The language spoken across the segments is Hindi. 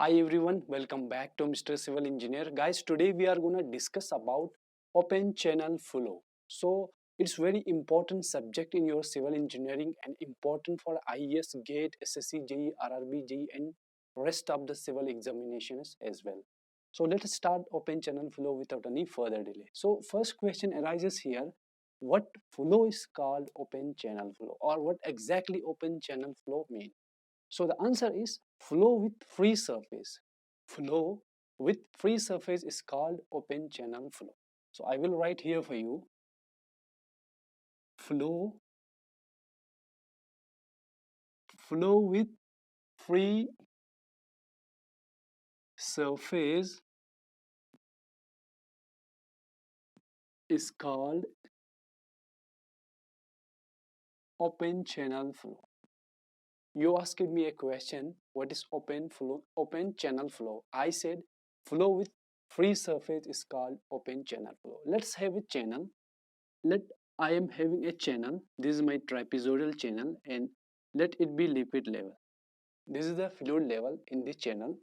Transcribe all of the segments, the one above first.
Hi everyone, welcome back to Mr. Civil Engineer. Guys, today we are going to discuss about open channel flow. So, it's very important subject in your civil engineering and important for IES, GATE, SSC, JEE, RRB, JEE and rest of the civil examinations as well. So, let us start open channel flow without any further delay. So, first question arises here. What flow is called open channel flow, or what exactly open channel flow means? So the answer is flow with free surface. Flow with free surface is called open channel flow. So I will write here for you. Flow with free surface is called open channel flow. You asked me a question, what is open channel flow? I said flow with free surface is called open channel flow. Let's have a channel. Let I am having a channel. This is my trapezoidal channel and let it be liquid level. This is the fluid level in this channel.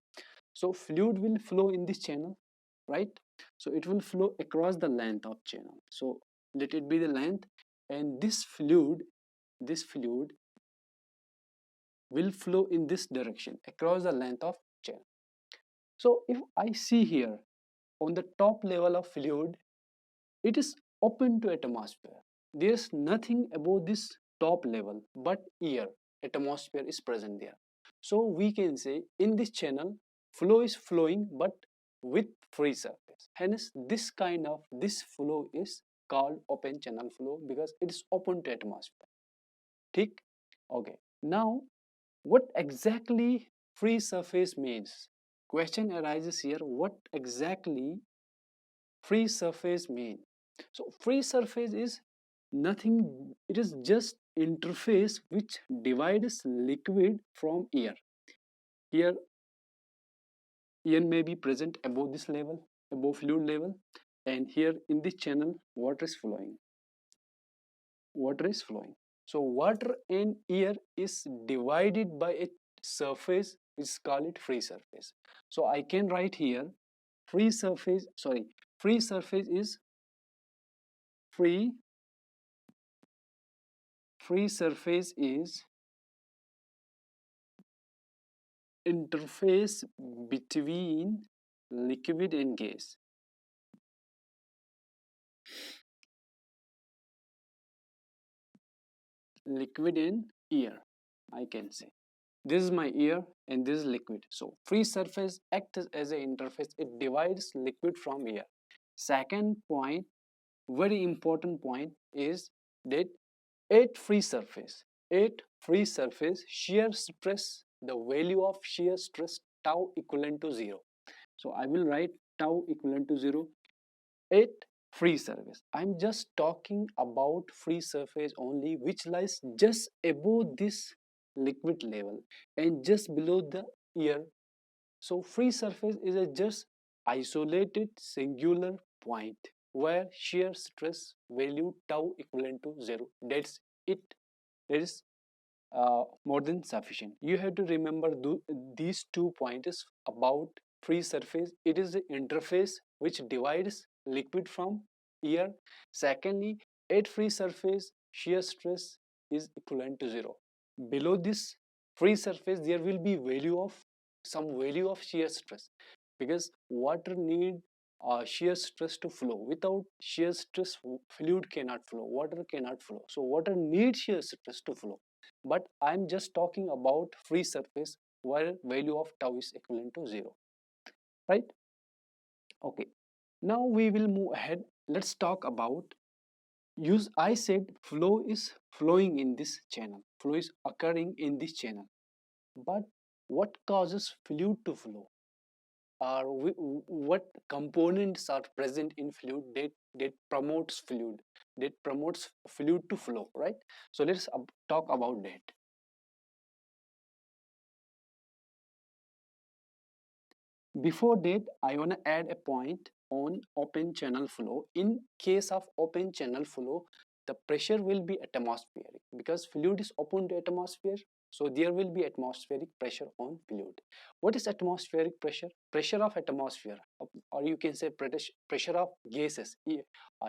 So fluid will flow in this channel, right? So it will flow across the length of channel. So let it be the length, and this fluid will flow in this direction across the length of channel. So if I see here on the top level of fluid, it is open to atmosphere. There's nothing above this top level but air. Atmosphere is present there. So we can say in this channel, flow is flowing but with free surface. Hence, this flow is called open channel flow because it is open to atmosphere. Tick. Okay. Now, what exactly free surface means? Question arises here. What exactly free surface mean? So free surface is nothing, it is just interface which divides liquid from air. Here air may be present above this level, above fluid level, and here in this channel water is flowing. So water and air is divided by a surface which is called free surface. So I can write here free surface is free free surface is interface between liquid and gas. Liquid and air, I can say. This is my air and this is liquid. So free surface acts as an interface. It divides liquid from air. Second point, very important point, is that at free surface, shear stress, the value of shear stress tau equivalent to 0. So I will write tau equivalent to 0 at free surface. I'm just talking about free surface only, which lies just above this liquid level and just below the air. So free surface is a just isolated singular point where shear stress value tau equivalent to 0. That's it. That is more than sufficient. You have to remember these 2 points about free surface. It is the interface which divides liquid from air. Secondly, at free surface, shear stress is equivalent to 0. Below this free surface, there will be some value of shear stress because water need shear stress to flow. Without shear stress, fluid cannot flow, water cannot flow. So water needs shear stress to flow. But I'm just talking about free surface where value of tau is equivalent to 0. Right? Okay. Now we will move ahead. Let's talk about I said flow is flowing in this channel. Flow is occurring in this channel. But what causes fluid to flow? Or what components are present in fluid that promotes fluid to flow, right? So let's talk about that. Before that, I want to add a point on open channel flow. In case of open channel flow, the pressure will be atmospheric because fluid is open to atmosphere. So there will be atmospheric pressure on fluid. What is atmospheric pressure? Pressure of atmosphere, or you can say pressure of gases,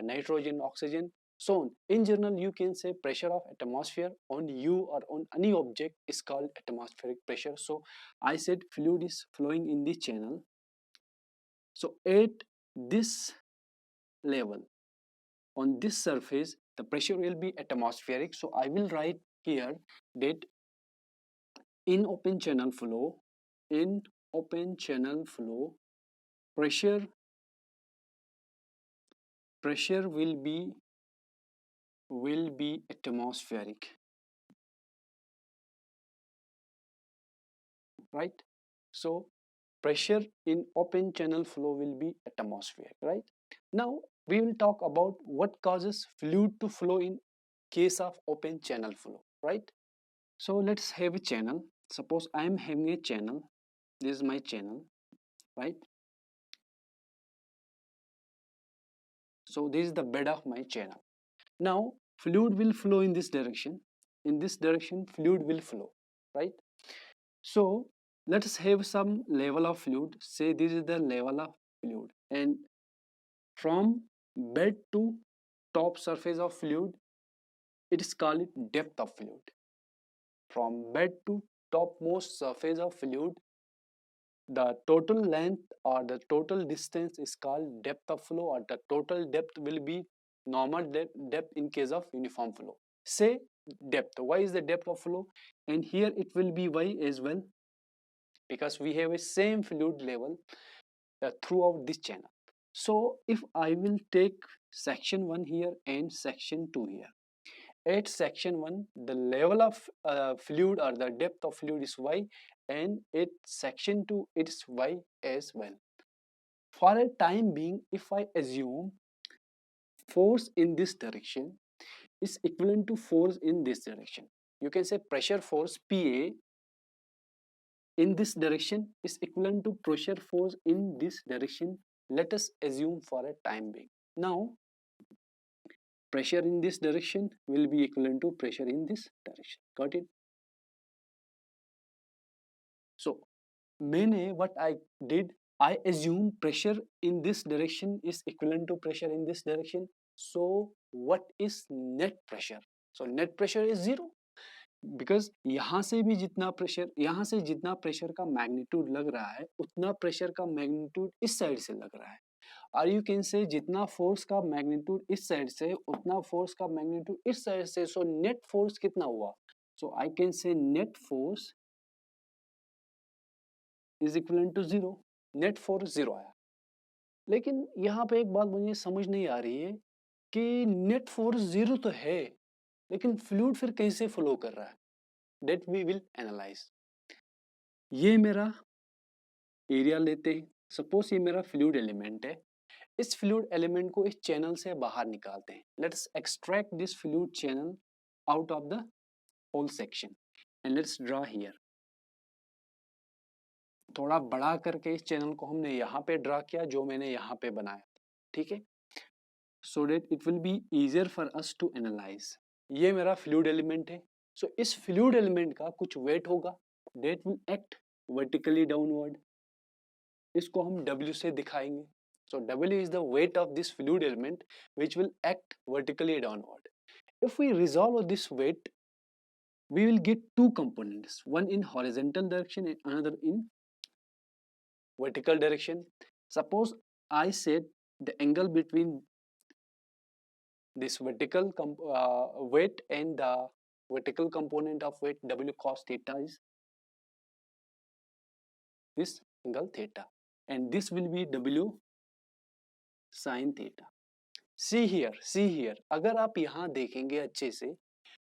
nitrogen, oxygen, so on. In general, you can say pressure of atmosphere on you or on any object is called atmospheric pressure. So I said fluid is flowing in the channel. So at this level, on this surface, the pressure will be atmospheric. So I will write here that in open channel flow, pressure will be atmospheric, right? So pressure in open channel flow will be atmospheric, right? Now we will talk about what causes fluid to flow in case of open channel flow, right? So let's have a channel. Suppose I am having a channel. This is my channel, right? So this is the bed of my channel. Now fluid will flow in this direction. In this direction fluid will flow, right? So let us have some level of fluid. Say this is the level of fluid, and from bed to top surface of fluid, it is called depth of fluid. From bed to topmost surface of fluid, the total length or the total distance is called depth of flow, or the total depth will be normal depth in case of uniform flow. Say depth. Why is the depth of flow? And here it will be y as well, because we have a same fluid level throughout this channel. So if I will take section 1 here and section 2 here, at section 1 the level of fluid or the depth of fluid is y, and at section 2 it's y as well. For a time being, if I assume force in this direction is equivalent to force in this direction, you can say pressure force PA in this direction is equivalent to pressure force in this direction. Let us assume for a time being. Now pressure in this direction will be equivalent to pressure in this direction. Got it? So what I did, I assume pressure in this direction is equivalent to pressure in this direction. So what is net pressure? So net pressure is 0, because यहाँ से भी जितना प्रेशर, यहाँ से जितना प्रेशर का मैग्नीट्यूड लग रहा है उतना प्रेशर का मैग्नीट्यूड इस साइड से लग रहा है, और यू कैन से जितना फोर्स का मैग्नीट्यूड इस साइड से उतना फोर्स का मैग्नीट्यूड इस साइड से. सो नेट फोर्स कितना हुआ? So I can say net force is equal to 0. Net force 0 आया. लेकिन यहाँ पे एक बात मुझे समझ नहीं आ रही है कि नेट फोर्स 0 तो है, लेकिन फ्लूइड फिर कैसे फ्लो कर रहा है? That we will analyze. ये मेरा एरिया लेते हैं. सपोज ये मेरा फ्लूइड एलिमेंट है. इस फ्लूइड एलिमेंट को इस चैनल से बाहर निकालते हैं. Let's extract this fluid channel out of the whole section and let's draw here. थोड़ा बड़ा करके इस चैनल को हमने यहाँ पे ड्रॉ किया जो मैंने यहाँ पे बनाया. ठीक है, so that it will be easier for us to analyse. ये मेरा फ्लूइड एलिमेंट है. सो इस फ्लूइड एलिमेंट का कुछ वेट होगा, that will act vertically downward. इसको हम W से दिखाएंगे. So W is the weight of this fluid element which will act vertically downward. If we resolve this weight, we will get two components, one in horizontal direction and another in vertical direction. Suppose I said the angle between this vertical weight and the vertical component of weight W cos theta is this angle theta, and this will be W sin theta. See here, अगर आप यहाँ देखेंगे अच्छे से,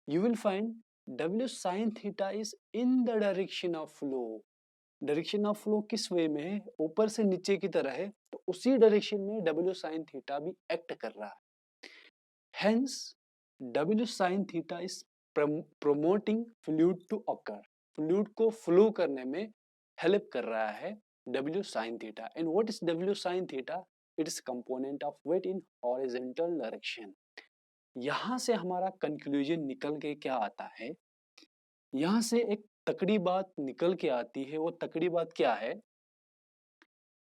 you will find W sin theta is in the direction of flow. Direction of flow किस वे में है? ऊपर से नीचे की तरह है, तो उसी डायरेक्शन में W sin थीटा भी एक्ट कर रहा है. Hence W sin theta is promoting fluid to occur. Fluid को फ्लो करने में हेल्प कर रहा है W sin theta. And what is W sin theta? It is component of weight in horizontal direction. यहाँ से हमारा कंक्लूजन निकल के क्या आता है? यहाँ से एक तकड़ी बात निकल के आती है, वो तकड़ी बात क्या है?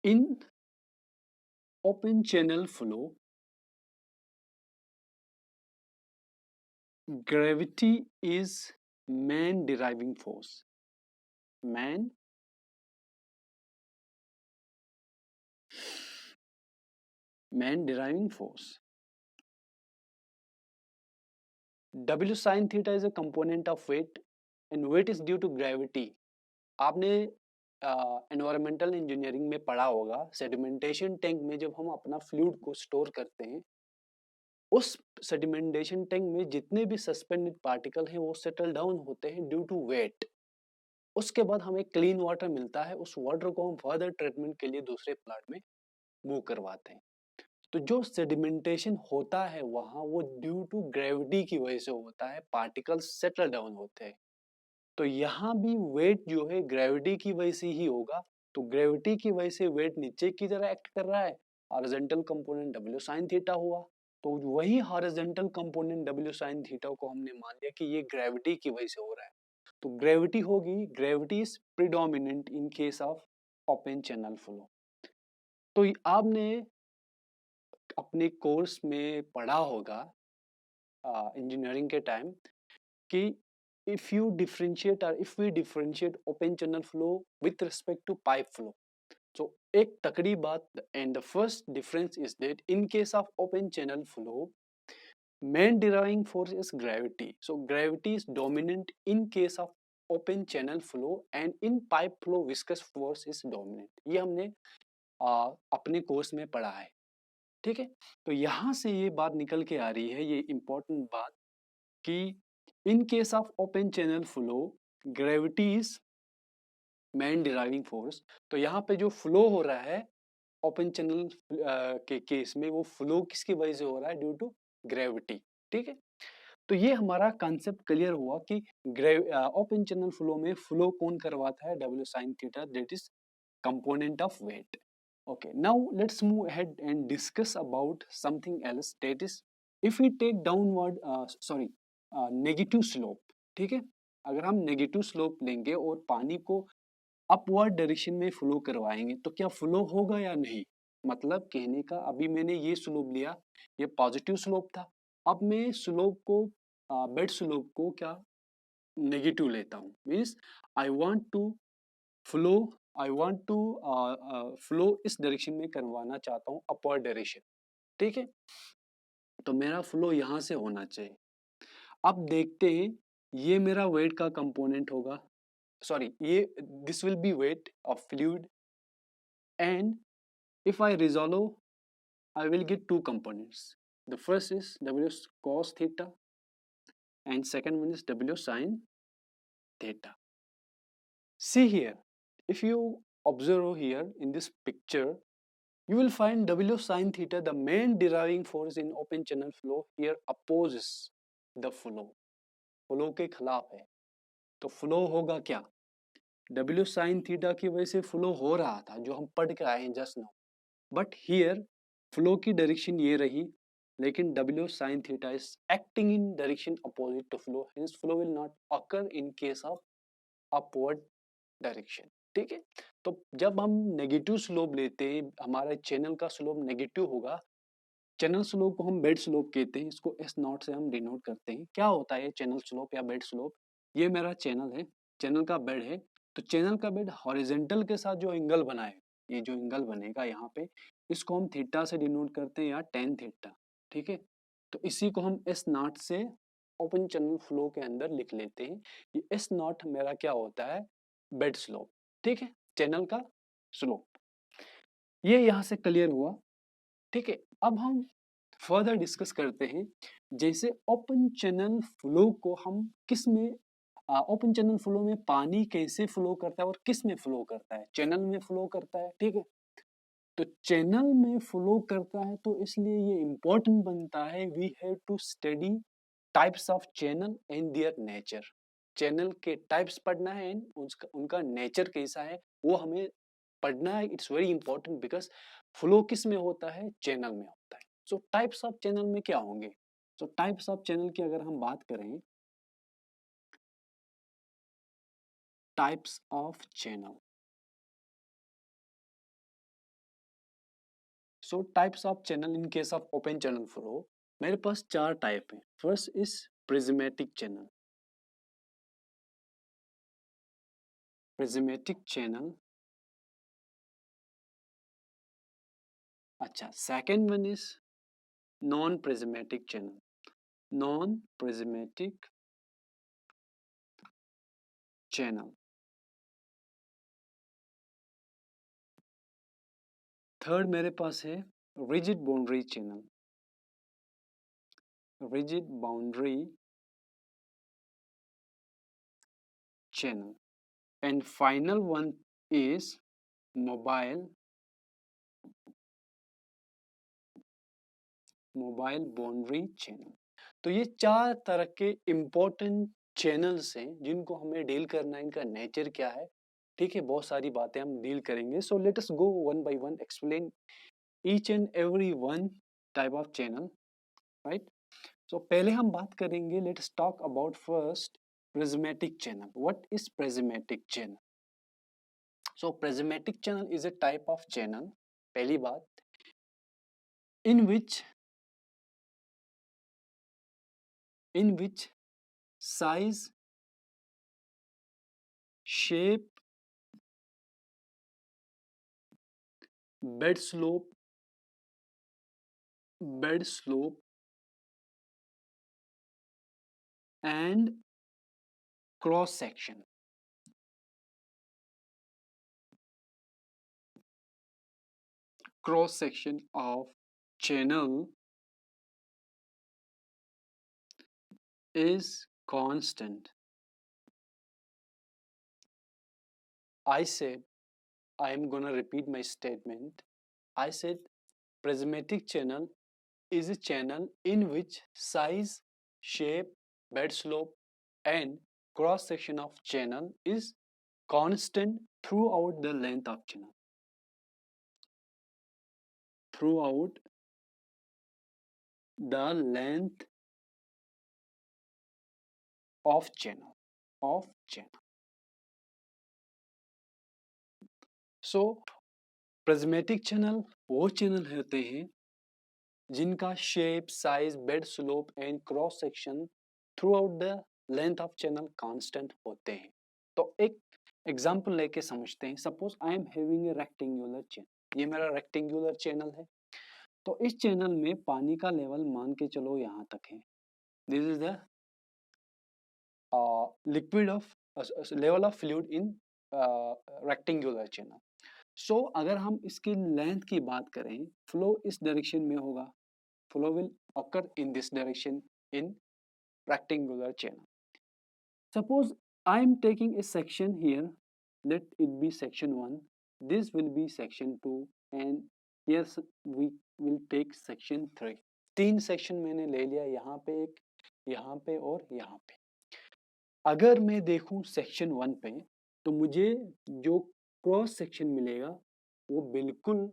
इन open channel flow gravity is main deriving force. main main deriving force. W sin theta is a component of weight and weight is due to gravity. आपने एनवायरमेंटल इंजीनियरिंग में पढ़ा होगा, सेडिमेंटेशन टैंक में जब हम अपना फ्लूइड को स्टोर करते हैं, उस सेडिमेंटेशन टैंक में जितने भी सस्पेंडेड पार्टिकल हैं वो सेटल डाउन होते हैं ड्यू टू वेट। उसके बाद हमें क्लीन वाटर मिलता है, उस वाटर को हम फर्दर ट्रीटमेंट के लिए दूसरे प्लांट में मूव करवाते हैं। तो जो सेडिमेंटेशन होता है वहां, वो ड्यू टू ग्रेविटी की वजह से होता है, पार्टिकल्स सेटल डाउन होते हैं। तो यहाँ भी वेट जो है ग्रेविटी की वजह से ही होगा। तो ग्रेविटी की वजह से वेट नीचे की तरह एक्ट कर रहा है, horizontal component W sin theta हुआ। तो वही horizontal component W sin theta को हमने मान लिया कि ये ग्रेविटी की वजह से हो रहा है। तो ग्रेविटी होगी, gravity is predominant in case of open channel flow. तो आपने अपने कोर्स में पढ़ा होगा इंजीनियरिंग के टाइम कि if you differentiate or if we differentiate open channel flow with respect to pipe flow, so एक तकड़ी बात, and the first difference is that in case of open channel flow main deriving force is gravity. So gravity is dominant in case of open channel flow and in pipe flow viscous force is dominant. ये हमने अपने कोर्स में पढ़ा है, ठीक है। तो यहाँ से ये बात निकल के आ रही है, ये इंपॉर्टेंट बात, कि in case of open channel flow gravity is main deriving force। तो यहाँ पे जो फ्लो हो रहा है ओपन चैनल के केस में, वो फ्लो किसकी वजह से हो रहा है? ड्यू टू ग्रेविटी, ठीक है। तो ये हमारा कंसेप्ट क्लियर हुआ कि ओपन चैनल फ्लो में फ्लो कौन करवाता है? W sin theta, that is component of weight. Okay, now let's move ahead and discuss about something else, that is if we take downward negative slope, ठीक है। अगर हम नेगेटिव स्लोप लेंगे और पानी को अपवर्ड डायरेक्शन में फ्लो करवाएंगे तो क्या फ्लो होगा या नहीं? मतलब कहने का, अभी मैंने ये स्लोप लिया, ये पॉजिटिव स्लोप था, अब मैं स्लोप को बेड स्लोप को क्या नेगेटिव लेता हूँ, means I want to flow I want to flow इस डायरेक्शन में करवाना चाहता हूँ, अपवर्ड डायरेक्शन, ठीक है। तो मेरा फ्लो यहाँ से होना चाहिए। अब देखते हैं, ये मेरा वेट का कंपोनेंट होगा, सॉरी ये this will be weight of fluid, and if I resolve I will get two components. The first is W cos theta and second one is W sin theta. See here, if you observe here in this picture, you will find W sin theta, the main deriving force in open channel flow, here opposes the flow. Flow के खिलाफ है। तो फ्लो होगा क्या? W sin theta की वजह से फ्लो हो रहा था, जो हम पढ़ के आए हैं just now, but here flow की डायरेक्शन ये रही, लेकिन W sin theta is acting in direction opposite to flow, hence flow will not occur in case of upward direction, ठीक है। तो जब हम नेगेटिव स्लोप लेते हैं, हमारे चैनल का स्लोप नेगेटिव होगा, चैनल स्लोप को हम बेड स्लोप कहते हैं, इसको S नॉट से हम डिनोट करते हैं। क्या होता है चैनल स्लोप या बेड स्लोप? ये मेरा चैनल है, चैनल का बेड है, तो चैनल का बेड हॉरिजेंटल के साथ जो एंगल बना है, ये जो एंगल बनेगा यहाँ पे, इसको हम थीटा से डिनोट करते हैं या टेन थीटा, ठीक है। तो इसी को हम S नॉट से ओपन चैनल फ्लो के अंदर लिख लेते हैं। ये S नॉट मेरा क्या होता है? बेड स्लोप, ठीक है, चैनल का स्लोप। ये यहाँ से क्लियर हुआ, ठीक है। अब हम फर्दर डिस्कस करते हैं, जैसे ओपन चैनल फ्लो को हम किस में, ओपन चैनल फ्लो में पानी कैसे फ्लो करता है और किस में फ्लो करता है? चैनल में फ्लो करता है, ठीक है। तो चैनल में फ्लो करता है, तो इसलिए ये इंपॉर्टेंट बनता है, we have to study types of channel and their nature. Channel के टाइप्स पढ़ना है एंड उनका नेचर कैसा है वो हमें पढ़ना है। It's very important because flow किस में होता है? चैनल में होता है। सो टाइप्स ऑफ चैनल में क्या होंगे? सो टाइप्स ऑफ चैनल की अगर हम बात करें, types of channel. So types of channel in case of open channel flow, मेरे पास 4 टाइप है. First is prismatic channel. Prismatic channel. अच्छा, second one is non-prismatic channel. Non-prismatic channel. Third मेरे पास है rigid boundary channel. Rigid boundary channel. And final one is mobile boundary channel. तो ये 4 तरह के इम्पोर्टेंट चैनल्स हैं जिनको हमें डील करना है. इनका नेचर क्या है, ठीक है, बहुत सारी बातें हम डील करेंगे. So let us go one by one explain each and every one type of channel, right. So पहले हम बात करेंगे, let us talk about first prismatic channel. What is prismatic channel? So prismatic channel is a type of channel, पहली बात, in which size, shape, bed slope and cross section of channel is constant. I said, I am gonna repeat my statement. I said prismatic channel is a channel in which size, shape, bed slope and cross section of channel is constant throughout the length of channel. Throughout the length of channel. So prismatic channel वो चैनल होते हैं जिनका shape, size, bed slope and cross section through out the length of channel constant होते हैं. तो एक एग्जांपल लेके समझते हैं. Suppose I am having a rectangular channel. ये मेरा रेक्टेंगुलर चैनल है. तो इस चैनल में पानी का लेवल मान के चलो यहाँ तक है. This is the liquid of level of fluid in rectangular channel. So अगर हम इसकी लेंथ की बात करें, फ्लो इस डायरेक्शन में होगा. Flow will occur in this direction in rectangular channel. Suppose I am taking a section here, let it be section 1, this will be section 2 and here we will take section 3. 3 section मैंने ले लिया, यहाँ पे एक, यहाँ पे और यहाँ पे. अगर मैं देखूं सेक्शन 1 पे तो मुझे जो क्रॉस सेक्शन मिलेगा वो बिल्कुल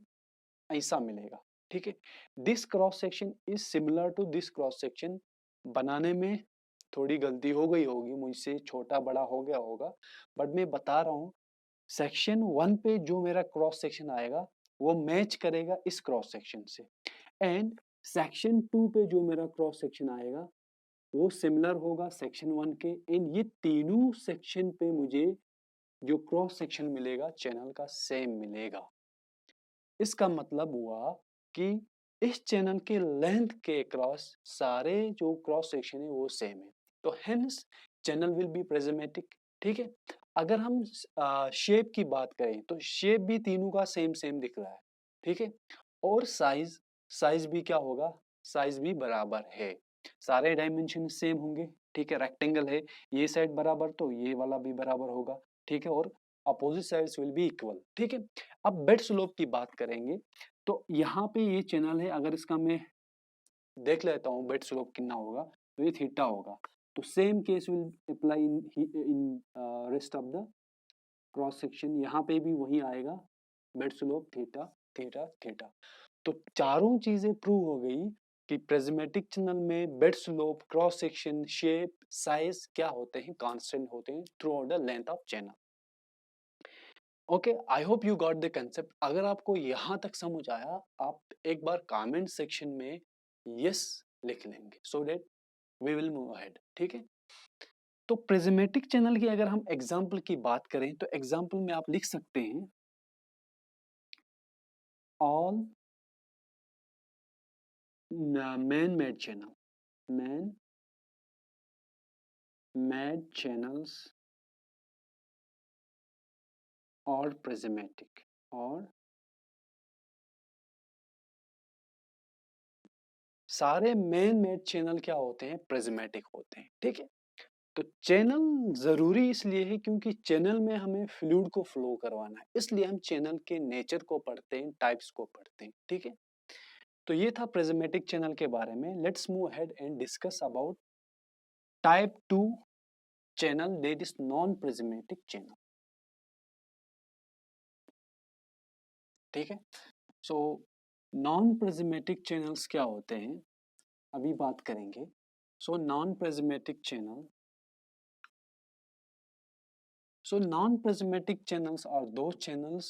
ऐसा मिलेगा, ठीक है. This cross section is similar to this cross section. बनाने में थोड़ी गलती हो गई होगी मुझसे, छोटा बड़ा हो गया होगा, बट मैं बता रहा हूँ सेक्शन 1 पे जो मेरा क्रॉस सेक्शन आएगा वो मैच करेगा इस क्रॉस सेक्शन से, एंड सेक्शन 2 पे जो मेरा क्रॉस सेक्शन आएगा वो सिमिलर होगा सेक्शन 1 के. एंड ये तीनों सेक्शन पे मुझे जो क्रॉस सेक्शन मिलेगा चैनल का सेम मिलेगा. इसका मतलब हुआ कि इस चैनल के लेंथ के क्रॉस सारे जो क्रॉस सेक्शन है वो सेम है. तो hence channel will be prismatic, ठीक है. अगर हम शेप की बात करें तो शेप भी तीनों का सेम दिख रहा है, ठीक है. और साइज भी क्या होगा, साइज भी बराबर है. सारे डायमेंशन सेम होंगे, ठीक है. रेक्टेंगल है, ये साइड बराबर तो ये वाला भी बराबर होगा, ठीक है. और opposite sides will be equal, ठीक है. अब बेड स्लोप की बात करेंगे तो यहाँ पे ये चैनल है, अगर इसका मैं देख लेता हूँ बेड स्लोप कितना होगा तो ये थीटा होगा. तो same case will apply in rest of the cross section. यहाँ पे भी वही आएगा, bed slope theta theta theta. तो चारों चीजें प्रूव हो गई कि प्रिज्मेटिक चैनल में bed slope, cross section, shape, size क्या होते हैं, कांस्टेंट होते हैं through out the length of channel. Okay, I hope you got the concept. अगर आपको यहाँ तक समझ आया, आप एक बार कमेंट सेक्शन में यस लिख लेंगे, so that we will move ahead. ठीक है, तो प्रिज्मेटिक चैनल की अगर हम एग्जाम्पल की बात करें तो एग्जाम्पल में आप लिख सकते हैं all man made channel, man made channels और प्रिज्मेटिक, और सारे मैन मेड चैनल क्या होते हैं, प्रिज्मेटिक होते हैं। ठीक है, तो चैनल जरूरी इसलिए है क्योंकि चैनल में हमें फ्लूइड को फ्लो करवाना है, इसलिए हम चैनल के नेचर को पढ़ते हैं, टाइप्स को पढ़ते हैं। ठीक है, तो ये था प्रिज्मेटिक चैनल के बारे में। Let's move ahead and discuss about type 2 channel, that is non prismatic channel. ठीक है, सो नॉन प्रिज्मेटिक चैनल्स क्या होते हैं अभी बात करेंगे। So non prismatic channel, so non-prismatic channels are those channels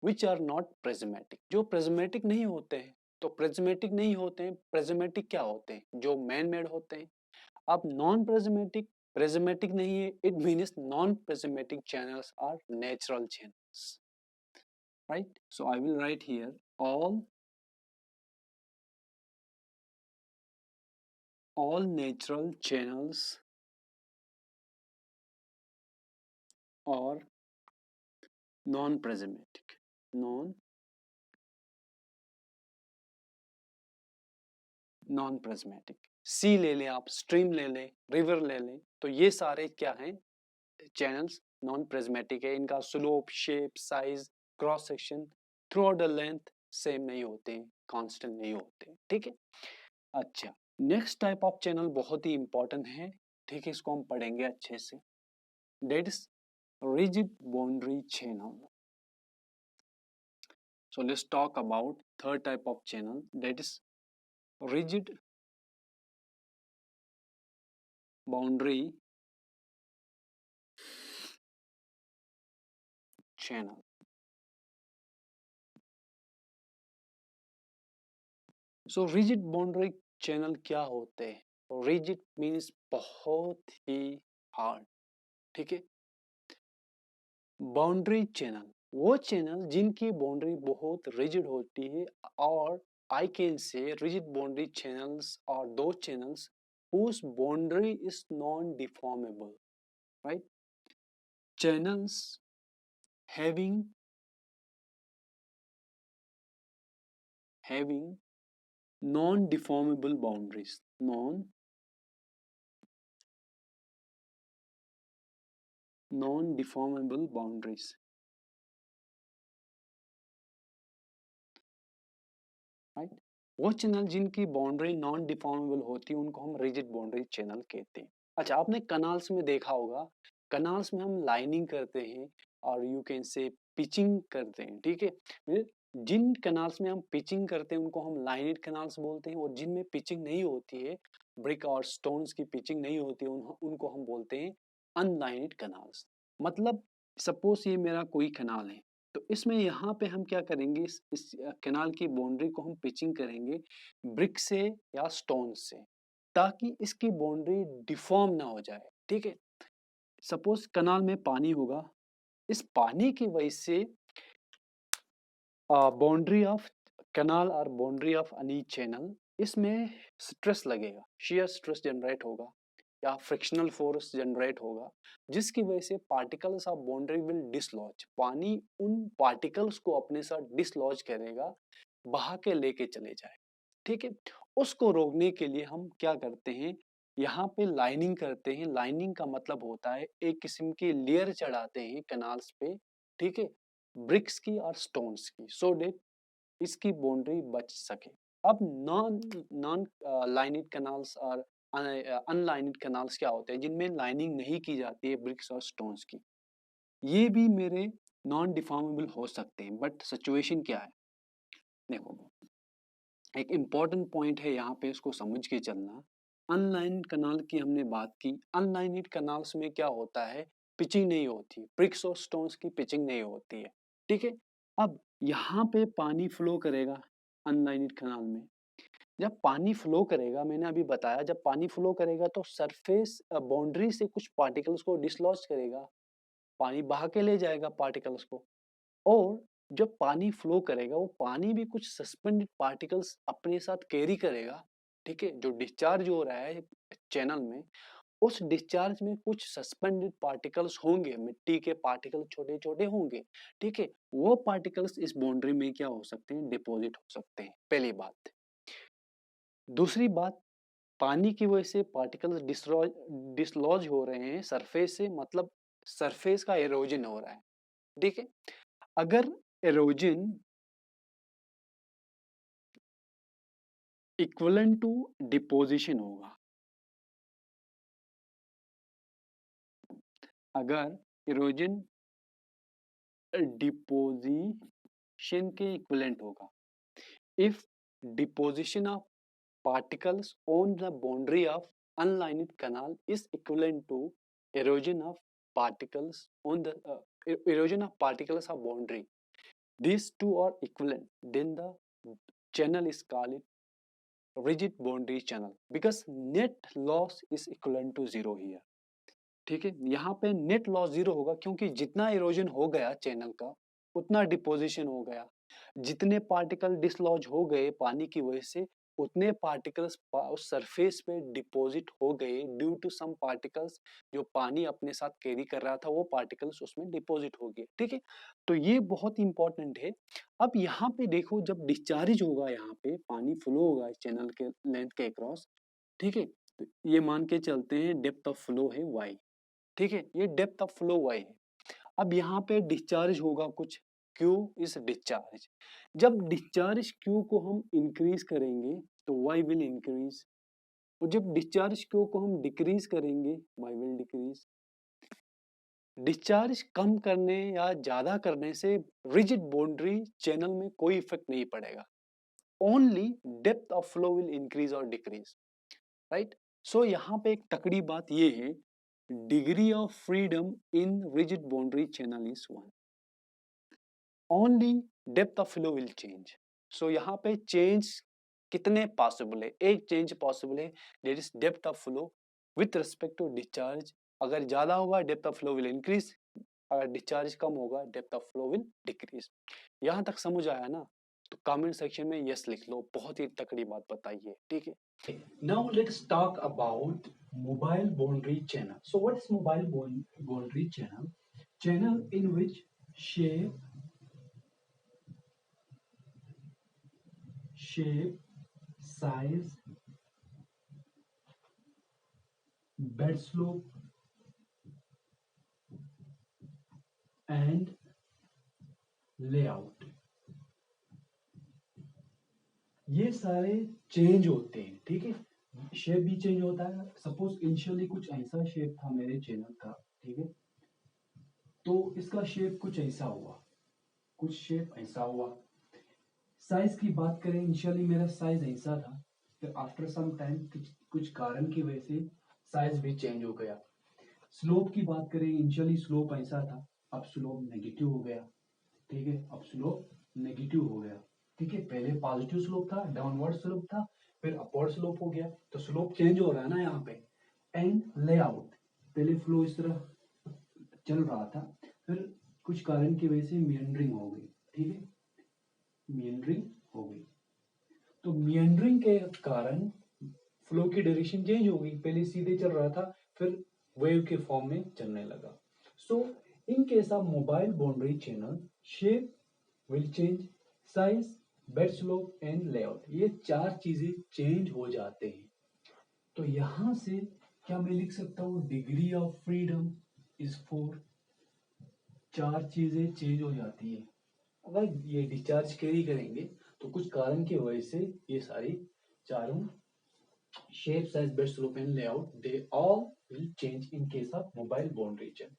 which are not prismatic, जो prismatic नहीं होते हैं। तो prismatic नहीं होते हैं, prismatic क्या होते हैं, जो man made होते हैं। अब non prismatic, prismatic नहीं है, it means non prismatic channels are natural channels, right? So I will write here all natural channels or non prismatic, non prismatic. सी ले लें आप, स्ट्रीम ले लें, रिवर ले लें, तो ये सारे क्या हैं, चैनल्स नॉन प्रिज्मेटिक है। इनका slope, shape, size, cross section through out the length same नहीं होते हैं, कांस्टेंट नहीं होते। ठीक है, अच्छा, नेक्स्ट टाइप ऑफ चैनल बहुत ही इंपॉर्टेंट है। ठीक है, इसको हम पढ़ेंगे अच्छे से, that is rigid boundary channel. So let's talk about third type of channel, that is rigid boundary channel। So rigid boundary channel क्या होते हैं, रिजिड मीन्स बहुत ही हार्ड। ठीक है, बाउंड्री चैनल वो चैनल जिनकी बाउंड्री बहुत रिजिड होती है, और आई कैन से रिजिड बाउंड्री चैनल्स और दो channels whose boundary is non-deformable, right? Channels having non-deformable boundaries, non-deformable boundaries, right? वो चैनल जिनकी बाउंड्री नॉन डिफॉर्मेबल होती है उनको हम रिजिड बाउंड्री चैनल कहते हैं। अच्छा, आपने कनाल्स में देखा होगा, कनाल्स में हम लाइनिंग करते हैं और यू कैन से पिचिंग करते हैं। ठीक है, जिन कनाल्स में हम पिचिंग करते हैं उनको हम लाइनेड कनाल्स बोलते हैं, और जिनमें पिचिंग नहीं होती है, ब्रिक और स्टोन्स की पिचिंग नहीं होती है, उनको हम बोलते हैं अनलाइनेड कनाल्स। मतलब सपोज ये मेरा कोई कनाल है, तो इसमें यहाँ पे हम क्या करेंगे, इस कैनाल की बाउंड्री को हम पिचिंग करेंगे ब्रिक से या स्टोन से, ताकि इसकी बाउंड्री डिफॉर्म ना हो जाए। ठीक है, सपोज कैनाल में पानी होगा, इस पानी की वजह से बाउंड्री ऑफ कैनाल और बाउंड्री ऑफ एनी चैनल, इसमें स्ट्रेस लगेगा, शेयर स्ट्रेस जनरेट होगा या फ्रिक्शनल फोर्स जनरेट होगा, जिसकी वजह से particles of boundary will dislodge. पानी उन पार्टिकल्स को अपने साथ डिसलॉज करेगा, बहा के लेके चले जाए। ठीक है, उसको रोकने के लिए हम क्या करते हैं, यहाँ पे लाइनिंग करते हैं। लाइनिंग का मतलब होता है एक किस्म की लेयर चढ़ाते हैं कैनाल्स पे, ठीक है, ब्रिक्स की और स्टोन्स की, सो डेट इसकी बाउंड्री बच सके। अब नॉन नॉन लाइनिड कैनाल्स और अनलाइनिड कैनाल्स क्या होते हैं, जिनमें लाइनिंग नहीं की जाती है ब्रिक्स और स्टोन्स की, ये भी मेरे नॉन डिफॉर्मेबल हो सकते हैं। बट सिचुएशन क्या है, देखो एक इम्पॉर्टेंट पॉइंट है यहाँ पे, इसको समझ के चलना। अनलाइनिड कैनाल की हमने बात की, अनलाइनिड कैनाल्स में क्या होता है, पिचिंग नहीं होती, ब्रिक्स और स्टोन्स की पिचिंग नहीं होती है, ठीक है। अब यहाँ पे पानी फ्लो करेगा अनलाइनड कैनाल में। जब पानी फ्लो करेगा, मैंने अभी बताया, जब पानी फ्लो करेगा तो सरफेस बाउंड्री से कुछ पार्टिकल्स को डिसलॉज करेगा, पानी बहा के ले जाएगा पार्टिकल्स को। और जब पानी फ्लो करेगा, वो पानी भी कुछ सस्पेंडेड पार्टिकल्स अपने साथ कैरी करेगा, ठीक है। जो डिस्चार्ज हो रहा है चैनल में, उस डिस्चार्ज में कुछ सस्पेंडेड पार्टिकल्स होंगे, मिट्टी के पार्टिकल छोटे छोटे होंगे, ठीक है। वो पार्टिकल्स इस बाउंड्री में क्या हो सकते हैं, डिपॉजिट हो सकते हैं, पहली बात। दूसरी बात, पानी की वजह से पार्टिकल्स डिसलॉज हो रहे हैं सरफेस से, मतलब सरफेस का एरोजन हो रहा है, ठीक है। अगर एरोजन इक्वलेंट टू डिपोजिशन होगा, अगर इरोजन डिपोजिशन के इक्वलेंट होगा, if deposition of particles on the boundary of unlined canal is equivalent to erosion of particles on the erosion of particles of boundary, these two are equivalent, then the channel is called rigid boundary channel because net loss is equivalent to zero here, ठीक है। यहाँ पे नेट लॉस जीरो होगा क्योंकि जितना इरोजन हो गया चैनल का उतना डिपोजिशन हो गया, जितने पार्टिकल डिसलॉज हो गए पानी की वजह से उतने पार्टिकल्स उस सरफेस पे डिपॉजिट हो गए ड्यू टू सम पार्टिकल्स, जो पानी अपने साथ कैरी कर रहा था वो पार्टिकल्स उसमें डिपॉजिट हो गए, ठीक है। तो ये बहुत इंपॉर्टेंट है। अब यहाँ पे देखो, जब डिस्चार्ज होगा, यहाँ पे पानी फ्लो होगा इस चैनल के लेंथ के अक्रॉस, ठीक है। तो ये मान के चलते हैं डेप्थ ऑफ फ्लो है y, ठीक है, ये डेप्थ ऑफ फ्लो y है। अब यहाँ पे डिस्चार्ज होगा कुछ Q इज डिस्चार्ज, जब डिस्चार्ज Q को हम इंक्रीज करेंगे तो y विल इंक्रीज, और जब डिस्चार्ज Q को हम डिक्रीज करेंगे y विल डिक्रीज। डिस्चार्ज कम करने या ज्यादा करने से रिजिड बाउंड्री चैनल में कोई इफेक्ट नहीं पड़ेगा, only depth of flow will increase और डिक्रीज, राइट। सो यहाँ पे एक तकड़ी बात ये है, degree of freedom in rigid boundary channel is 1, only depth of flow will change। so यहाँ पे change कितने पॉसिबल है, एक चेंज पॉसिबल है, that is depth of flow with respect to discharge। अगर ज्यादा होगा depth of flow will increase, अगर डिस्चार्ज कम होगा depth of flow will decrease. यहाँ तक समझ आया ना, तो कमेंट सेक्शन में यस लिख लो, बहुत ही तकड़ी बात बताई है, ठीक है। Now let's talk about mobile boundary channel. So what is mobile boundary channel? Channel in which shape, size, bed slope and layout, ये सारे चेंज होते हैं, ठीक है। शेप भी चेंज होता है, सपोज इनिशियली कुछ ऐसा शेप था मेरे चैनल का, ठीक है, तो इसका शेप कुछ ऐसा हुआ, कुछ शेप ऐसा हुआ। साइज की बात करें, इनिशियली मेरा साइज ऐसा था, फिर आफ्टर सम टाइम कुछ कारण की वजह से साइज भी चेंज हो गया। स्लोप की बात करें, इनिशियली स्लोप ऐसा था, अब स्लोप नेगेटिव हो गया, ठीक है, अब स्लोप नेगेटिव हो गया, ठीक है। पहले पॉजिटिव स्लोप था, डाउनवर्ड स्लोप था, फिर अपवर्ड स्लोप हो गया, तो स्लोप चेंज हो रहा है ना यहाँ पे। एंड लेआउट, पहले फ्लो इस तरह चल रहा था, फिर कुछ कारण की वजह से मियंडरिंग हो गई, ठीक है, मियंडरिंग हो गई। तो मियंडरिंग के कारण फ्लो की डायरेक्शन चेंज हो गई, पहले सीधे चल रहा था, फिर वेव के फॉर्म में चलने लगा। So in case of mobile boundary channel, shape will change, size, bed slope and layout, ये चार चीजें चेंज हो जाते हैं। तो यहां से क्या मैं लिख सकता हूं, डिग्री ऑफ फ्रीडम इज 4, चार चीजें चेंज हो जाती है। अगर ये डिस्चार्ज कैरी करेंगे तो कुछ कारण की वजह से ये सारी चारों shape, size, bed slope and layout, they all will change in case of mobile boundary channel.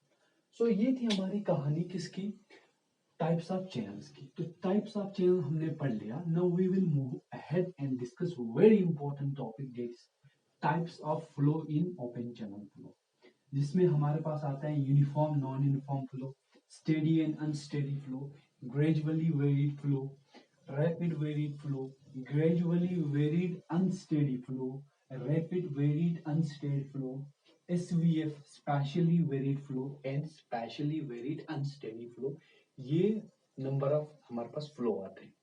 So ये थी हमारी कहानी किसकी, टाइप्स ऑफ चैनल्स की। तो टाइप्स ऑफ चैनल हमने पढ़ लिया। Now we will move ahead and discuss very important topic, that is types of flow in open channel flow. जिसमें हमारे पास आता है uniform non uniform flow, steady and unsteady flow, gradually varied flow, rapid varied flow, gradually varied unsteady flow, rapid varied unsteady flow, SVF spatially varied flow and spatially varied unsteady flow. ये नंबर ऑफ हमारे पास फ्लो आते हैं।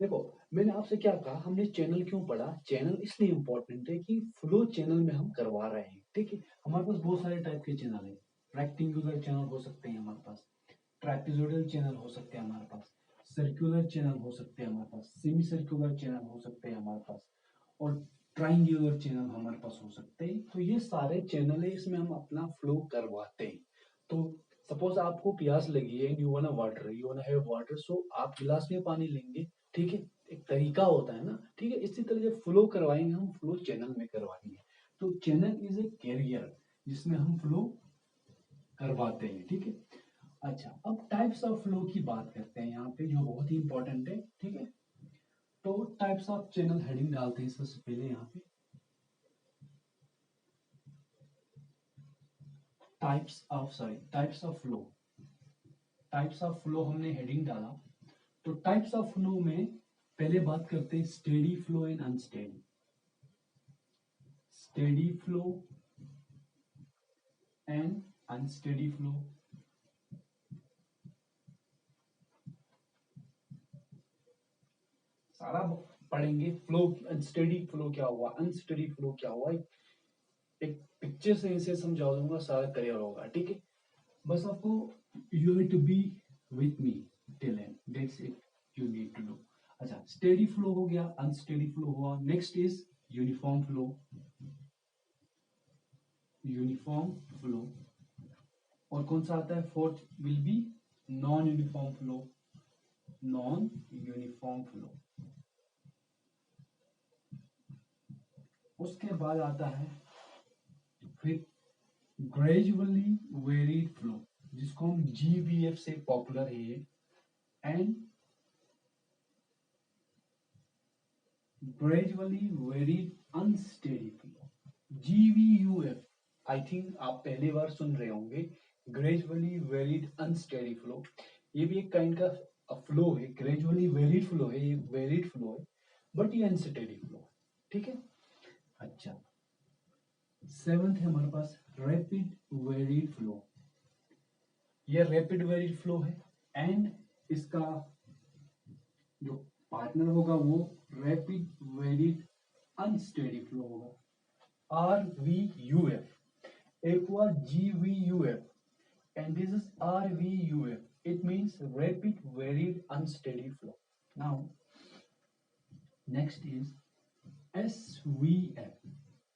देखो मैंने आपसे क्या कहा, हमने चैनल क्यों पढ़ा? चैनल इसलिए इंपॉर्टेंट है कि फ्लो चैनल में हम करवा रहे हैं, ठीक है। हमारे पास बहुत सारे टाइप के चैनल है, रेक्टेंगुलर चैनल हो सकते हैं हमारे पास, ट्रैपेजोइडल चैनल हो सकते हैं हमारे पास, सर्कुलर चैनल हो सकते हैं हमारे पास, सेमी सर्कुलर चैनल हो सकते हैं हमारे पास, और ट्राइंगुलर चैनल हमारे पास हो सकते हैं। तो ये सारे चैनल है, इसमें हम अपना फ्लो करवाते हैं। तो सपोज आपको प्यास लगी है, you want water, you want have water, so आप गिलास में पानी लेंगे, ठीक है। एक तरीका होता है ना, ठीक है। इसी तरह जब फ्लो करवाएंगे हम, फ्लो चैनल में करवाएंगे। तो चैनल इज ए कैरियर जिसमें हम फ्लो करवाते हैं, ठीक है। अच्छा, अब टाइप्स ऑफ फ्लो की बात करते हैं यहाँ पे, जो बहुत ही इंपॉर्टेंट है, ठीक है। तो टाइप्स ऑफ चैनल हेडिंग डालते हैं सबसे पहले यहाँ पे, types of flow. Types of flow हमने हेडिंग डाला, तो टाइप्स ऑफ फ्लो में पहले बात करते हैं steady flow and unsteady. Steady flow and unsteady flow. सारा पढ़ेंगे फ्लो, अनस्टेडी फ्लो क्या हुआ, अनस्टेडी फ्लो क्या हुआ, एक पिक्चर से इसे समझा दूंगा, सारा क्लियर होगा, ठीक है। बस आपको you have to be with me till end, that's it you need to know. अच्छा, स्टेडी फ्लो हो गया, अनस्टेडी फ्लो हुआ, next is uniform flow. Uniform flow, और कौन सा आता है fourth will be non uniform flow. Non uniform flow, उसके बाद आता है फिर ग्रेजुअली वेरिड फ्लो, जिसको हम GVF से पॉपुलर है, and gradually varied unsteady flow, GVUF। I think आप पहली बार सुन रहे होंगे, ग्रेजुअली वेरिड अनस्टेडी फ्लो। ये भी एक काइंड का फ्लो है, ग्रेजुअली वेरिड फ्लो है, ये वेरिड फ्लो है, बट ये अनस्टेडी फ्लो है, ठीक है। अच्छा, सेवंथ है हमारे पास रैपिड वेरिड फ्लो। ये रैपिड वेरिड फ्लो है, एंड इसका जो पार्टनर होगा वो रैपिड वेरिड अनस्टेडी फ्लो होगा, RVUF। एक हुआ GVUF, and this is RVUF. It means rapid varied unsteady flow. Now, next is SVF.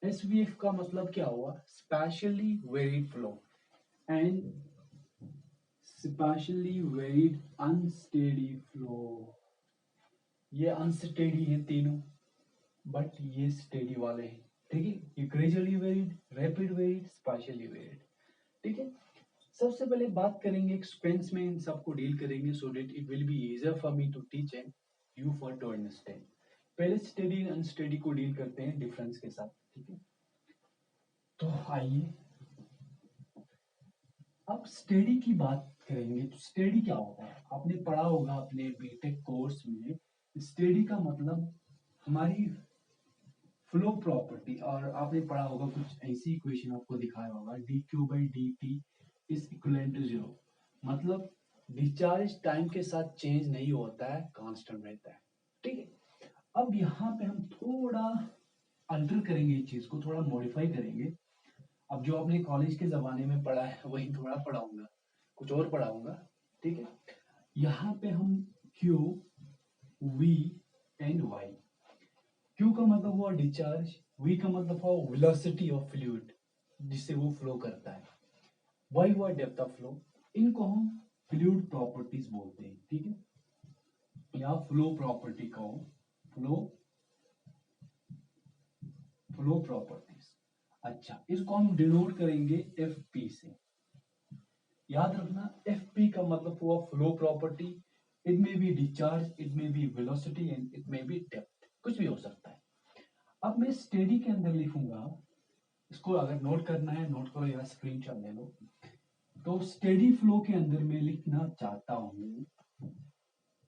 SVF का मतलब क्या हुआ? Spatially varied flow and spatially varied unsteady flow. ये अनस्टेडी है तीनों, बट ये स्टेडी वाले हैं, ठीक है। ये gradually varied, rapid varied, specially varied, ठीक है। सबसे पहले बात करेंगे एक्सपेंस में, इन सबको डील करेंगे, so that it will be easier for me to teach and you for to understand. पहले स्टेडी एंड अनस्टेडी को डील करते हैं डिफरेंस के साथ, ठीक है। तो आइए अब स्टेडी की बात करेंगे। तो स्टेडी क्या होता है, आपने पढ़ा होगा अपने बीटेक कोर्स में। स्टेडी का मतलब हमारी फ्लो प्रॉपर्टी, और आपने पढ़ा होगा कुछ ऐसी इक्वेशन आपको दिखाया होगा, dq/dt इज इक्वल टू 0। मतलब डिस्चार्ज टाइम के साथ चेंज नहीं होता है, कांस्टेंट रहता है, ठीक है। अब यहाँ पे हम थोड़ा अल्टर करेंगे, इस चीज को थोड़ा मॉडिफाई करेंगे। अब जो आपने कॉलेज के जमाने में पढ़ा है वही थोड़ा पढ़ाऊंगा, कुछ और पढ़ाऊंगा, ठीक है। यहाँ पे हम Q, V and Y। Q का मतलब हुआ डिस्चार्ज, V का मतलब हुआ वेलोसिटी ऑफ फ्लूइड जिससे वो फ्लो करता है, Y हुआ डेप्थ ऑफ फ्लो। इनको हम फ्लूइड प्रॉपर्टीज बोलते हैं, ठीक है, या फ्लो प्रॉपर्टी को फ्लो फ्लो प्रॉपर्टीज। अच्छा, इसको हम डिनोट करेंगे FP से। याद रखना, FP का मतलब हुआ flow property. It may be discharge, it may be velocity and it may be depth, कुछ भी हो सकता है। अब मैं स्टेडी के अंदर लिखूंगा इसको अगर नोट करना है नोट करो या स्क्रीनशॉट ले लो। तो स्टेडी फ्लो के अंदर मैं लिखना चाहता हूं,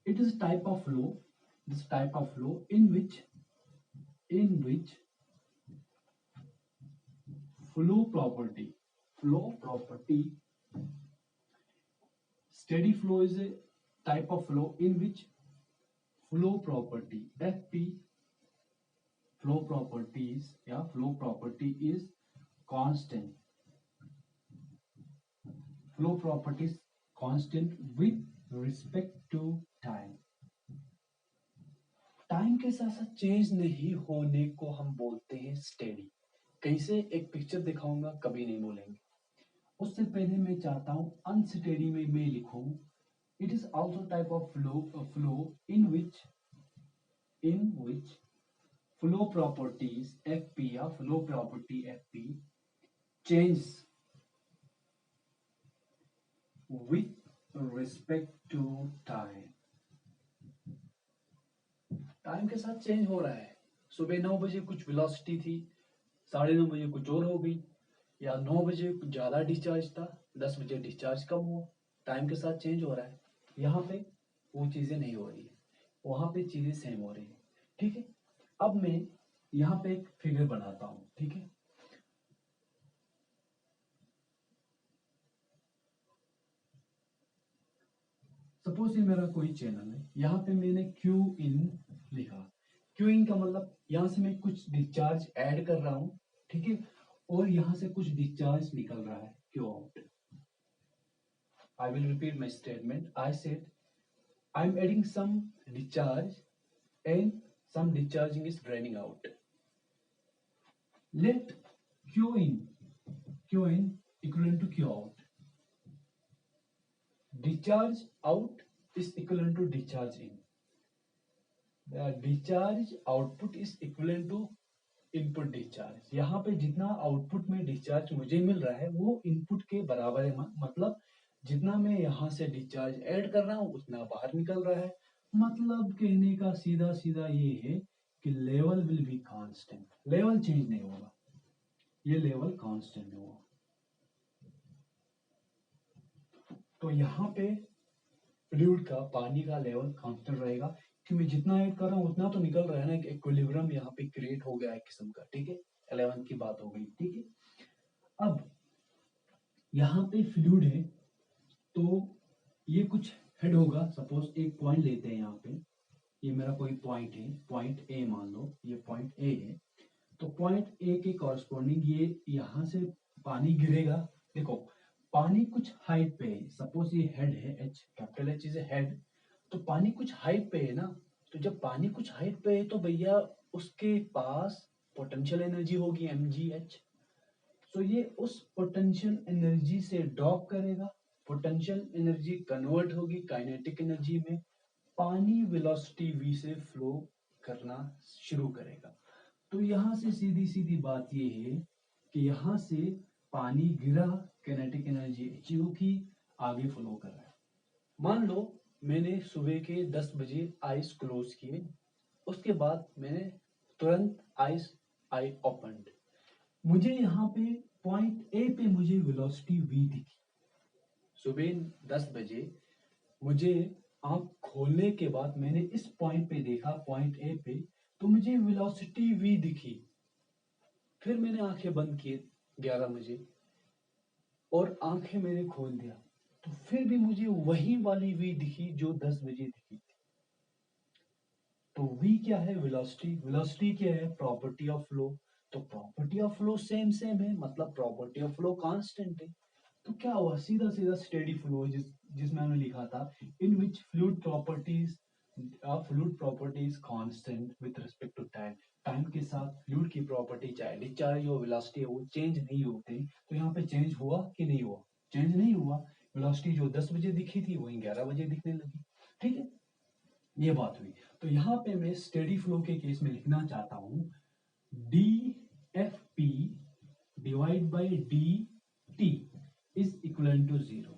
it is type of flow, this type of flow in which flow property steady flow is a type of flow in which flow property fp flow property is constant, flow property is constant with respect to time, time के साथ साथ चेंज नहीं होने को हम बोलते हैं स्टेडी। कहीं से एक पिक्चर दिखाऊंगा कभी नहीं बोलेंगे। उससे पहले मैं चाहता हूं अनस्टेडी में मैं लिखूं, it is also type of flow in which flow properties fp या flow property fp changes with respect to time, time के साथ चेंज हो रहा है। सुबह 9 बजे कुछ वेलोसिटी थी, 9:30 बजे कुछ और हो गई, या 9 बजे कुछ ज्यादा डिस्चार्ज था, 10 बजे डिस्चार्ज कम हुआ, टाइम के साथ चेंज हो रहा है। यहाँ पे वो चीजें नहीं हो रही है, वहां पे चीजें सेम हो रही है। ठीक है, अब मैं यहाँ पे एक फिगर बनाता हूं। ठीक है, सपोज ये मेरा कोई चैनल है, यहाँ पे मैंने क्यू इन लिखा। क्यू इन का मतलब यहाँ से मैं कुछ डिस्चार्ज ऐड कर रहा हूं, ठीक है, और यहाँ से कुछ डिस्चार्ज निकल रहा है, Q out. I will repeat my statement. I said I'm adding some discharge and some discharging is draining out. Let Q in equivalent to Q out. Discharge out is equivalent to discharge in. The discharge output is equivalent to input discharge. यहाँ पे जितना आउटपुट में डिस्चार्ज मुझे मिल रहा है वो इनपुट के बराबर है, मतलब जितना मैं यहाँ से डिस्चार्ज ऐड कर रहा हूँ उतना बाहर निकल रहा है। मतलब कहने का सीधा सीधा ये है कि level will be constant, level change नहीं होगा, ये लेवल कांस्टेंट होगा। तो यहाँ पे फ्लूइड का, पानी का लेवल कांस्टेंट रहेगा, कि मैं जितना ऐड कर रहा हूँ उतना तो निकल रहा है ना, एक इक्विलिब्रियम यहाँ पे क्रिएट हो गया है किस्म का। ठीक है, 11 की बात हो गई। ठीक है, अब यहाँ पे फ्लूइड है तो ये कुछ हेड होगा, सपोज एक पॉइंट लेते हैं यहाँ पे, ये मेरा कोई पॉइंट है, पॉइंट ए मान लो, ये पॉइंट ए है। तो पॉइंट ए के कॉरस्पॉन्डिंग ये यहाँ से पानी गिरेगा। देखो पानी कुछ हाइट पे है, सपोज ये हेड है, H capital H is a head, तो पानी कुछ हाइट पे है ना। तो जब पानी कुछ हाइट पे है तो भैया उसके पास पोटेंशियल एनर्जी होगी mgh। तो ये उस पोटेंशियल एनर्जी से ड्रॉप करेगा, पोटेंशियल एनर्जी कन्वर्ट होगी काइनेटिक एनर्जी में, पानी वेलोसिटी v से फ्लो करना शुरू करेगा। तो यहाँ से सीधी सीधी बात ये है कि यहाँ से पानी गिरा, काइनेटिक एनर्जी अचीव की, आगे फ्लो कर रहा है। मान लो मैंने सुबह के 10 बजे आइज क्लोज किए, उसके बाद मैंने तुरंत आई ओपनड, मुझे यहाँ पे पॉइंट ए पे मुझे वेलोसिटी v दिखी। सुबह 10 बजे मुझे आंख खोलने के बाद मैंने इस पॉइंट पे देखा, पॉइंट ए पे, तो मुझे वेलोसिटी v दिखी। फिर मैंने आंखें बंद की 11 बजे और आंखें मैंने खोल दिया, तो फिर भी मुझे वही वाली v दिखी जो 10 बजे दिखी थी। तो v क्या है? वेलोसिटी। वेलोसिटी क्या है? Property of flow. तो property of flow same same है, मतलब प्रॉपर्टी ऑफ फ्लो कांस्टेंट है। तो क्या हुआ? सीधा सीधा स्टेडी फ्लो, जिसमें हमने लिखा था in which fluid properties constant with respect to time. Time के साथ फ्लूइड की प्रॉपर्टी चाहे डिस्चार्ज हो, वेलोसिटी हो, वो चेंज नहीं होते। तो यहाँ पे चेंज हुआ कि नहीं हुआ? चेंज नहीं हुआ। वेलोसिटी जो 10 बजे दिखी थी वही 11 बजे दिखने लगी। ठीक है, ये बात हुई। तो यहाँ पे मैं स्टेडी फ्लो के केस में लिखना चाहता हूं dfp divide by dt is equal to 0।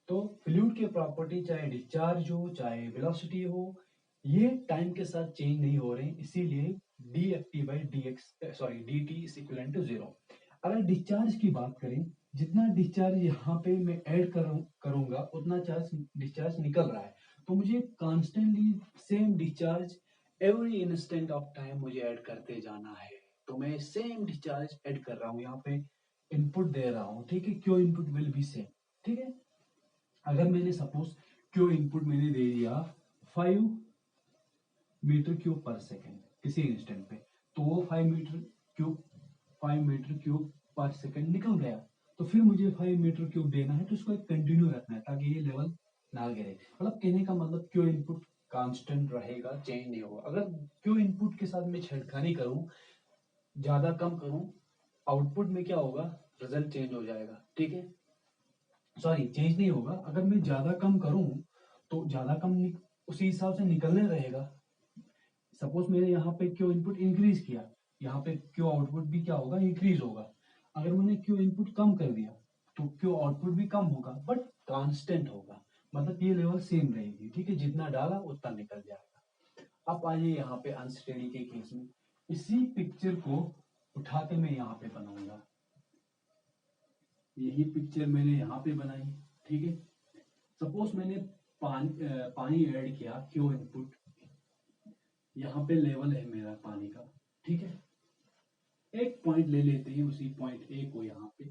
तो फ्लूइड के प्रॉपर्टी चाहे डिस्चार्ज हो चाहे वेलोसिटी हो, ये टाइम के साथ चेंज नहीं हो रहे, इसीलिए dft by dt is equal to 0। अगर डिस्चार्ज की बात करें, जितना डिस्चार्ज यहाँ पे मैं ऐड करूंगा उतना चार्ज डिस्चार्ज निकल रहा है, तो मुझे constantly same discharge every instant of time मुझे ऐड करते जाना है। तो मैं सेम डिस्चार्ज ऐड कर रहा हूँ, यहाँ पे इनपुट दे रहा हूँ, ठीक है। Q input will be same, ठीक है। अगर मैंने सपोज क्यू इनपुट मैंने दे दिया 5 मीटर क्यूब पर सेकेंड किसी इंस्टेंट पे, तो वो 5 मीटर क्यूब पर सेकेंड निकल गया। तो फिर मुझे 5 मीटर क्यूब देना है, तो उसको एक कंटिन्यू रखना है ताकि ये लेवल ना गिरे। मतलब कहने का मतलब क्यू इनपुट कांस्टेंट रहेगा, चेंज नहीं होगा। अगर क्यू इनपुट के साथ मैं छेड़खानी करूं, ज्यादा कम करूं, आउटपुट में क्या होगा, रिजल्ट चेंज हो जाएगा, ठीक है। सॉरी, चेंज नहीं होगा। अगर मैं ज्यादा कम करूं तो ज्यादा कम उसी हिसाब से निकलने रहेगा। सपोज मैंने यहाँ पे क्यू इनपुट इंक्रीज किया, यहाँ पे क्यू आउटपुट भी क्या होगा, इंक्रीज होगा। अगर मैंने क्यू इनपुट कम कर दिया तो क्यू आउटपुट भी कम होगा, बट कांस्टेंट होगा। मतलब ये लेवल सेम रहेगी, ठीक है। जितना डाला उतना निकल जाएगा। अब आइए यहाँ पे अनस्टेडी के केस में, इसी पिक्चर को उठा के मैं यहाँ पे बनाऊंगा। यही पिक्चर मैंने यहाँ पे बनाई, ठीक है। सपोज मैंने पानी ऐड किया, क्यू इनपुट, यहाँ पे लेवल है मेरा पानी का, ठीक है। एक पॉइंट ले लेते हैं, उसी पॉइंट ए को यहाँ पे,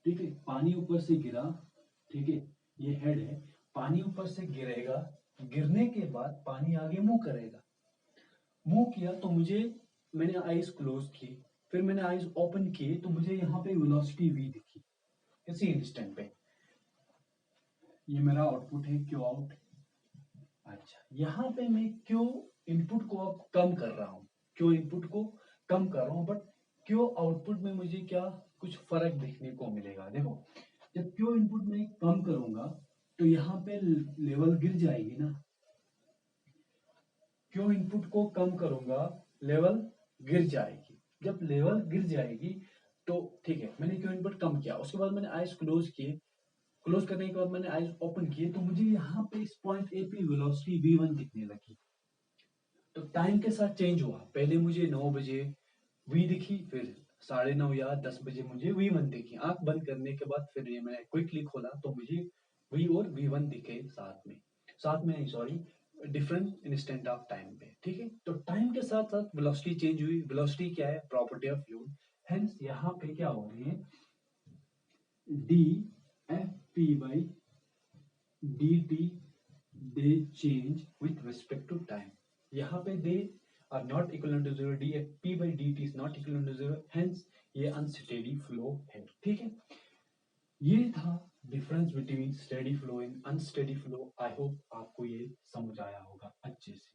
ठीक है। पानी ऊपर से गिरा, ठीक है, ये हेड है। पानी ऊपर से गिरेगा, गिरने के बाद पानी आगे मूव करेगा। मूव किया तो मैंने आईज क्लोज की, फिर मैंने आईज ओपन किए, तो मुझे यहाँ पे वेलोसिटी वी दिखी इसी इंस्टेंट पे। ये मेरा आउटपुट है, क्यू आउट। अच्छा, यहाँ पे मैं क्यू इनपुट को अब कम कर रहा हूँ, क्यू इनपुट को कम कर रहा हूँ, बट क्यू आउटपुट में मुझे क्या कुछ फर्क देखने को मिलेगा। देखो, जब क्यू इनपुट में कम करूंगा तो यहाँ पे लेवल गिर जाएगी ना। क्यू इनपुट को कम करूंगा, लेवल गिर जाएगी। जब लेवल गिर जाएगी तो ठीक है, मैंने क्यू इनपुट कम किया, उसके बाद मैंने आईज क्लोज किए। क्लोज करने के बाद मैंने आईज ओपन किए, तो मुझे यहाँ पे इस पॉइंट ए पे वेलोसिटी v1 दिखने लगी। तो टाइम के साथ चेंज हुआ। पहले मुझे 9 बजे वी दिखी, फिर 9:30 या 10 बजे मुझे v1 दिखी। आंख बंद करने के बाद फिर ये मैंने क्विकली खोला तो मुझे v और v1 दिखे साथ में नहीं, sorry, different instant of time पे, ठीक है। तो टाइम के साथ साथ वेलोसिटी चेंज हुई। वेलोसिटी क्या है, प्रॉपर्टी ऑफ फ्लूइड। हेंस यहाँ पे क्या हो रही है, D F P by D T, they change with respect to time। यहाँ पे they are not equivalent to zero, dp by dt is not equivalent to zero, hence ये unsteady flow है, ठीक है। ये था difference between steady flow and unsteady flow. I hope आपको ये समझ आया होगा अच्छे से।